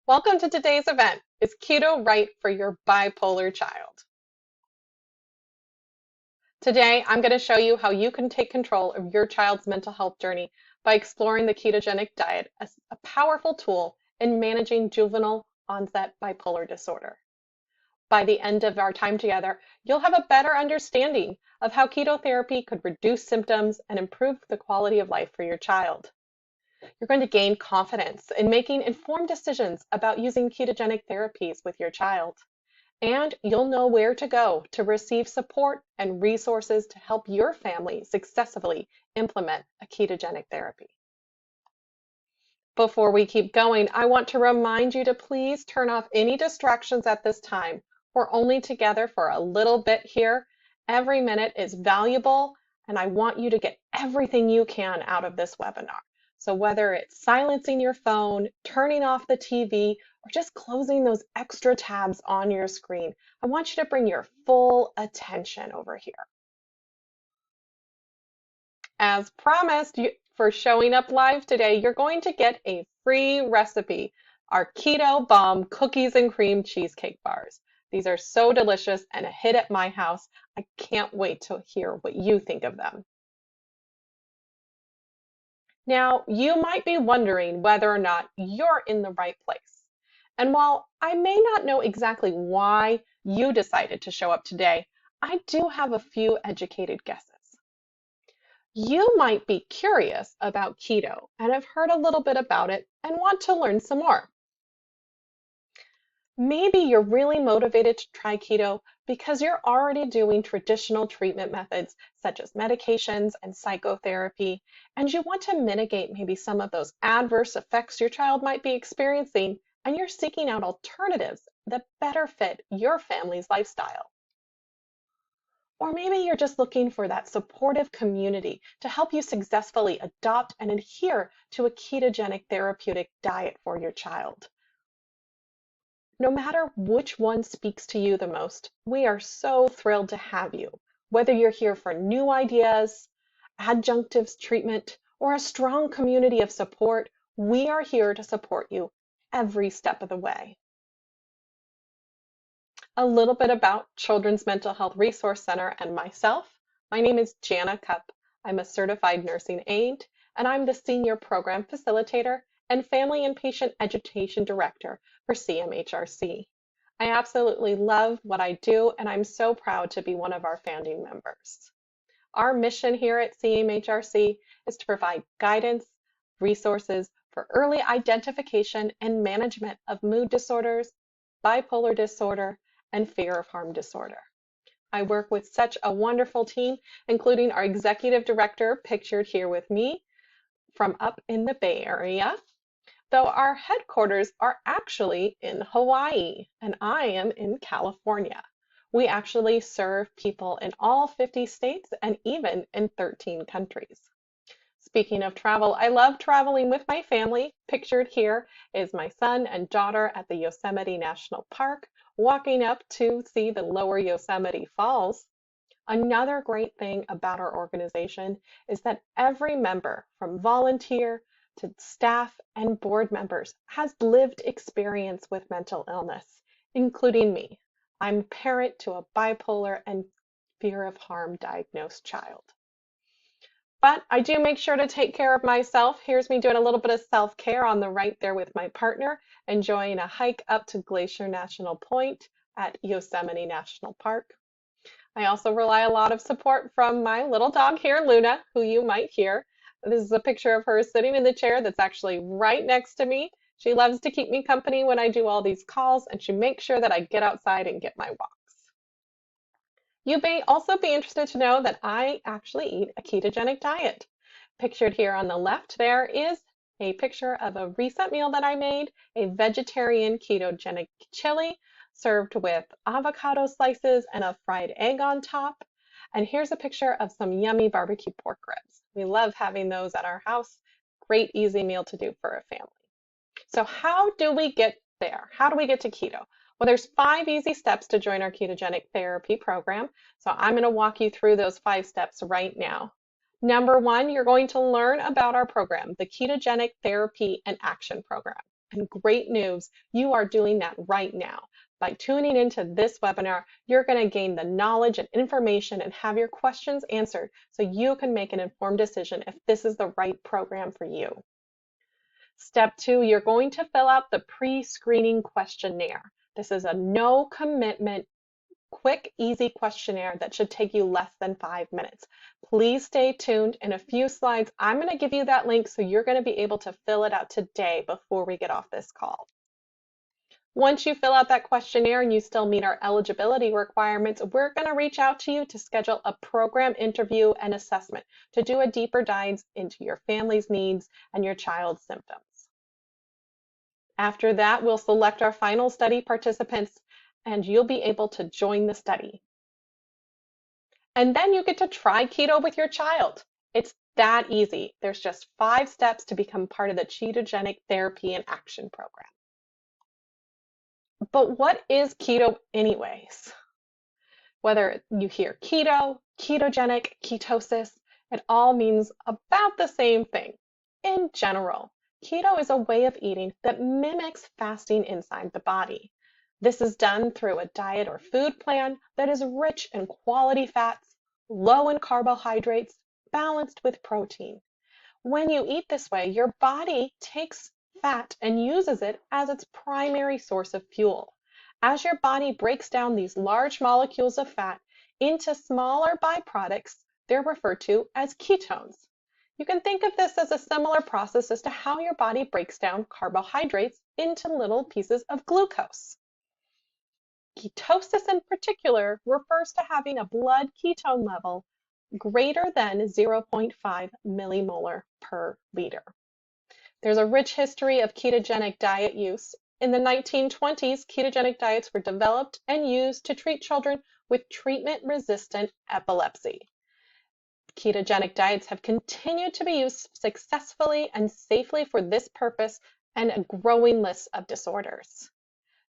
Welcome to today's event. Is Keto right for your bipolar child? Today, I'm going to show you how you can take control of your child's mental health journey by exploring the ketogenic diet as a powerful tool in managing juvenile onset bipolar disorder. By the end of our time together, you'll have a better understanding of how keto therapy could reduce symptoms and improve the quality of life for your child. You're going to gain confidence in making informed decisions about using ketogenic therapies with your child. And you'll know where to go to receive support and resources to help your family successfully implement a ketogenic therapy. Before we keep going, I want to remind you to please turn off any distractions at this time. We're only together for a little bit here. Every minute is valuable, and I want you to get everything you can out of this webinar. So whether it's silencing your phone, turning off the TV, or just closing those extra tabs on your screen, I want you to bring your full attention over here. As promised, for showing up live today, you're going to get a free recipe, our Keto Bomb Cookies and Cream Cheesecake Bars. These are so delicious and a hit at my house. I can't wait to hear what you think of them. Now, you might be wondering whether or not you're in the right place. And while I may not know exactly why you decided to show up today, I do have a few educated guesses. You might be curious about keto and have heard a little bit about it and want to learn some more. Maybe you're really motivated to try keto because you're already doing traditional treatment methods such as medications and psychotherapy, and you want to mitigate maybe some of those adverse effects your child might be experiencing, and you're seeking out alternatives that better fit your family's lifestyle. Or maybe you're just looking for that supportive community to help you successfully adopt and adhere to a ketogenic therapeutic diet for your child. No matter which one speaks to you the most, we are so thrilled to have you. Whether you're here for new ideas, adjunctive treatment, or a strong community of support, we are here to support you every step of the way. A little bit about Children's Mental Health Resource Center and myself. My name is Jana Cupp. I'm a certified nursing aide, and I'm the Senior Program Facilitator and Family and Patient Education Director for CMHRC. I absolutely love what I do, and I'm so proud to be one of our founding members. Our mission here at CMHRC is to provide guidance, resources for early identification and management of mood disorders, bipolar disorder, and fear of harm disorder. I work with such a wonderful team, including our executive director, pictured here with me, from up in the Bay Area, though our headquarters are actually in Hawaii, and I am in California. We actually serve people in all 50 states and even in 13 countries. Speaking of travel, I love traveling with my family. Pictured here is my son and daughter at the Yosemite National Park, walking up to see the Lower Yosemite Falls. Another great thing about our organization is that every member, from volunteer to staff and board members, has lived experience with mental illness, including me. I'm a parent to a bipolar and fear of harm diagnosed child. But I do make sure to take care of myself. Here's me doing a little bit of self-care on the right there with my partner, enjoying a hike up to Glacier National Point at Yosemite National Park. I also rely a lot of support from my little dog here, Luna, who you might hear. This is a picture of her sitting in the chair that's actually right next to me. She loves to keep me company when I do all these calls, and she makes sure that I get outside and get my walks. You may also be interested to know that I actually eat a ketogenic diet. Pictured here on the left there is a picture of a recent meal that I made, a vegetarian ketogenic chili served with avocado slices and a fried egg on top. And here's a picture of some yummy barbecue pork ribs. We love having those at our house. Great, easy meal to do for a family. So how do we get there? How do we get to keto? Well, there's 5 easy steps to join our ketogenic therapy program. So I'm going to walk you through those 5 steps right now. Number 1, you're going to learn about our program, the Ketogenic Therapy and Action Program. And great news, you are doing that right now. By tuning into this webinar, you're going to gain the knowledge and information and have your questions answered so you can make an informed decision if this is the right program for you. Step 2, you're going to fill out the pre-screening questionnaire. This is a no commitment, quick, easy questionnaire that should take you less than 5 minutes. Please stay tuned. In a few slides, I'm going to give you that link so you're going to be able to fill it out today before we get off this call. Once you fill out that questionnaire and you still meet our eligibility requirements, we're going to reach out to you to schedule a program interview and assessment to do a deeper dive into your family's needs and your child's symptoms. After that, we'll select our final study participants and you'll be able to join the study. And then you get to try keto with your child. It's that easy. There's just 5 steps to become part of the ketogenic therapy and action program. But what is keto anyways? Whether you hear keto, ketogenic, ketosis, it all means about the same thing. In general, keto is a way of eating that mimics fasting inside the body. This is done through a diet or food plan that is rich in quality fats, low in carbohydrates, balanced with protein. When you eat this way, your body takes fat and uses it as its primary source of fuel. As your body breaks down these large molecules of fat into smaller byproducts, they're referred to as ketones. You can think of this as a similar process as to how your body breaks down carbohydrates into little pieces of glucose. Ketosis in particular refers to having a blood ketone level greater than 0.5 millimolar per liter. There's a rich history of ketogenic diet use. In the 1920s, ketogenic diets were developed and used to treat children with treatment-resistant epilepsy. Ketogenic diets have continued to be used successfully and safely for this purpose and a growing list of disorders.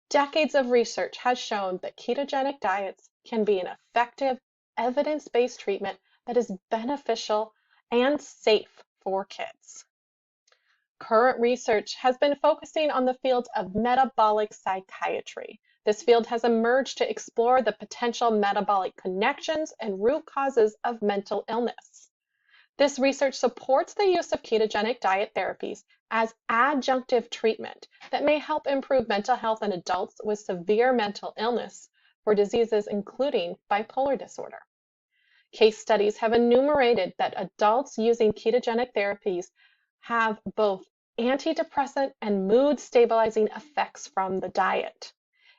Decades of research has shown that ketogenic diets can be an effective, evidence-based treatment that is beneficial and safe for kids. Current research has been focusing on the field of metabolic psychiatry. This field has emerged to explore the potential metabolic connections and root causes of mental illness. This research supports the use of ketogenic diet therapies as adjunctive treatment that may help improve mental health in adults with severe mental illness for diseases including bipolar disorder. Case studies have enumerated that adults using ketogenic therapies have both antidepressant and mood stabilizing effects from the diet.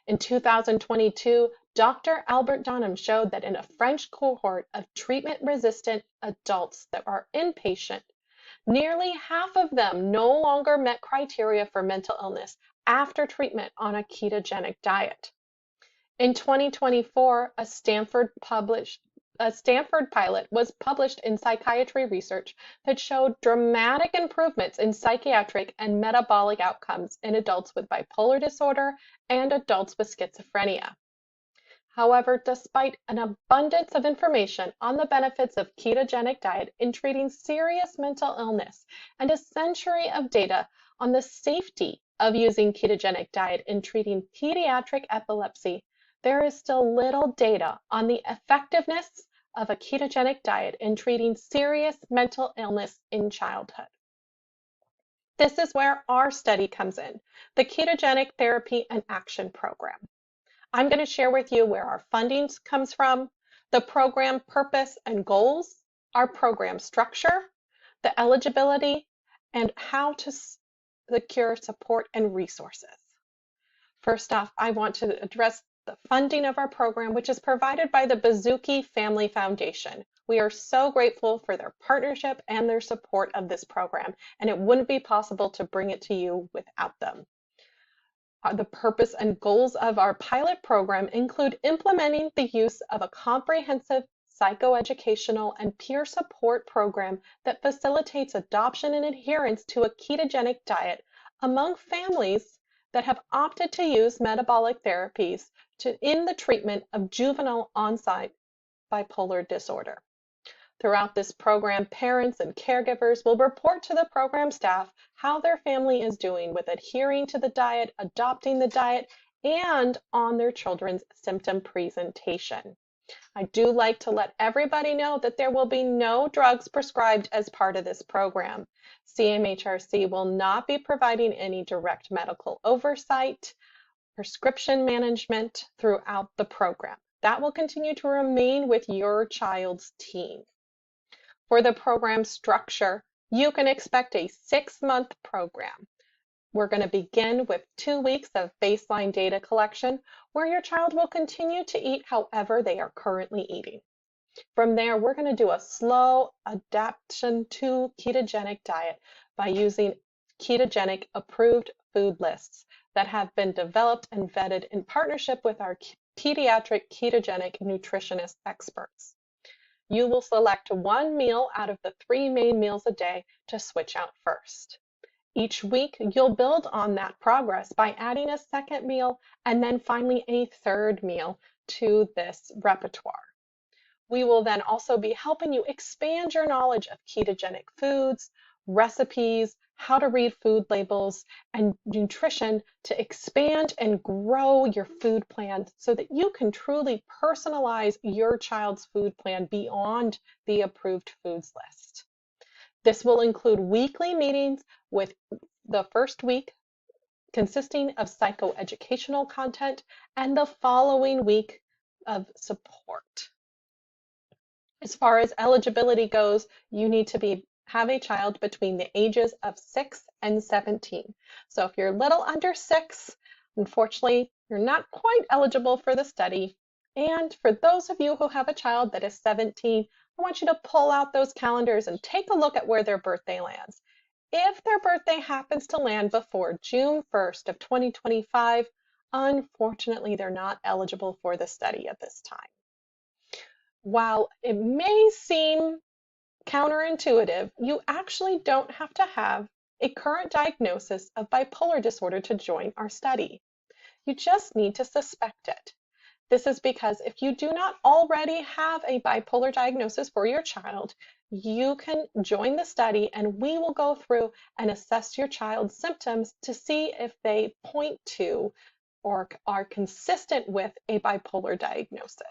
In 2022, Dr. Albert Donham showed that in a French cohort of treatment-resistant adults that are inpatient, nearly half of them no longer met criteria for mental illness after treatment on a ketogenic diet. In 2024, a Stanford pilot was published in Psychiatry Research that showed dramatic improvements in psychiatric and metabolic outcomes in adults with bipolar disorder and adults with schizophrenia. However, despite an abundance of information on the benefits of ketogenic diet in treating serious mental illness and a century of data on the safety of using ketogenic diet in treating pediatric epilepsy, there is still little data on the effectiveness of a ketogenic diet in treating serious mental illness in childhood. This is where our study comes in, the Ketogenic Therapy and Action Program. I'm going to share with you where our funding comes from, the program purpose and goals, our program structure, the eligibility, and how to secure support and resources. First off, I want to address the funding of our program, which is provided by the Bazuki Family Foundation. We are so grateful for their partnership and their support of this program, and it wouldn't be possible to bring it to you without them. The purpose and goals of our pilot program include implementing the use of a comprehensive psychoeducational and peer support program that facilitates adoption and adherence to a ketogenic diet among families that have opted to use metabolic therapies in the treatment of juvenile-onset bipolar disorder. Throughout this program, parents and caregivers will report to the program staff how their family is doing with adhering to the diet, adopting the diet, and on their children's symptom presentation. I do like to let everybody know that there will be no drugs prescribed as part of this program. CMHRC will not be providing any direct medical oversight, prescription management throughout the program. That will continue to remain with your child's team. For the program structure, you can expect a 6-month program. We're going to begin with 2 weeks of baseline data collection where your child will continue to eat however they are currently eating. From there, we're going to do a slow adaptation to ketogenic diet by using ketogenic approved food lists that have been developed and vetted in partnership with our pediatric ketogenic nutritionist experts. You will select one meal out of the 3 main meals a day to switch out first. Each week, you'll build on that progress by adding a second meal and then finally a third meal to this repertoire. We will then also be helping you expand your knowledge of ketogenic foods, recipes, how to read food labels, and nutrition to expand and grow your food plan so that you can truly personalize your child's food plan beyond the approved foods list. This will include weekly meetings with the first week consisting of psychoeducational content and the following week of support. As far as eligibility goes, you need to have a child between the ages of 6 and 17. So if you're a little under 6, unfortunately, you're not quite eligible for the study. And for those of you who have a child that is 17, I want you to pull out those calendars and take a look at where their birthday lands. If their birthday happens to land before June 1st of 2025, unfortunately, they're not eligible for the study at this time. While it may seem counterintuitive, you actually don't have to have a current diagnosis of bipolar disorder to join our study. You just need to suspect it. This is because if you do not already have a bipolar diagnosis for your child, you can join the study and we will go through and assess your child's symptoms to see if they point to or are consistent with a bipolar diagnosis.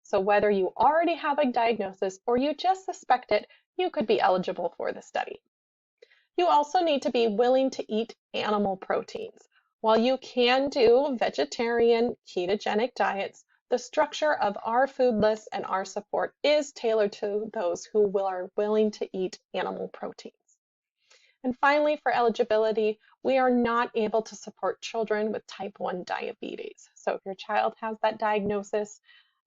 So whether you already have a diagnosis or you just suspect it, you could be eligible for the study. You also need to be willing to eat animal proteins. While you can do vegetarian ketogenic diets, the structure of our food list and our support is tailored to those who are willing to eat animal proteins. And finally, for eligibility, we are not able to support children with type 1 diabetes. So if your child has that diagnosis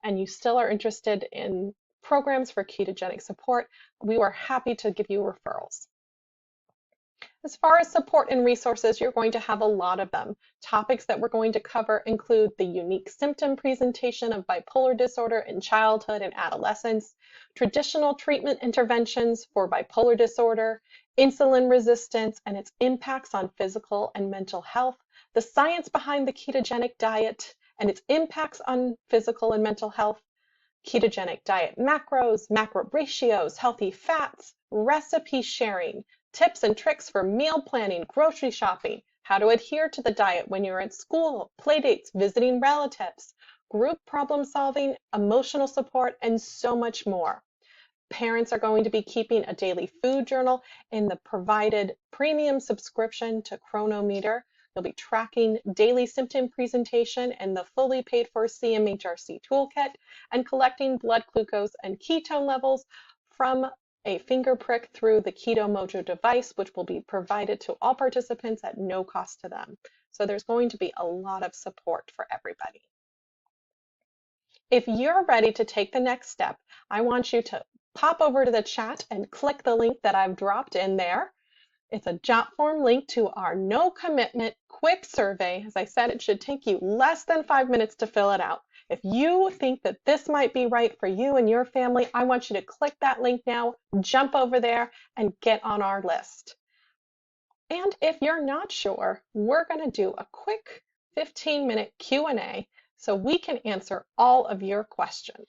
and you still are interested in programs for ketogenic support, we are happy to give you referrals. As far as support and resources, you're going to have a lot of them. Topics that we're going to cover include the unique symptom presentation of bipolar disorder in childhood and adolescence, traditional treatment interventions for bipolar disorder, insulin resistance and its impacts on physical and mental health, the science behind the ketogenic diet and its impacts on physical and mental health, ketogenic diet macros, macro ratios, healthy fats, recipe sharing, tips and tricks for meal planning, grocery shopping, how to adhere to the diet when you're at school, play dates, visiting relatives, group problem solving, emotional support, and so much more. Parents are going to be keeping a daily food journal in the provided premium subscription to Chronometer. You'll be tracking daily symptom presentation in the fully paid for CMHRC toolkit and collecting blood glucose and ketone levels from a finger prick through the Keto Mojo device, which will be provided to all participants at no cost to them. So there's going to be a lot of support for everybody. If you're ready to take the next step, I want you to pop over to the chat and click the link that I've dropped in there. It's a jot form link to our no commitment quick survey. As I said, it should take you less than 5 minutes to fill it out. If you think that this might be right for you and your family, I want you to click that link now, jump over there and get on our list. And if you're not sure, we're going to do a quick 15-minute Q&A so we can answer all of your questions.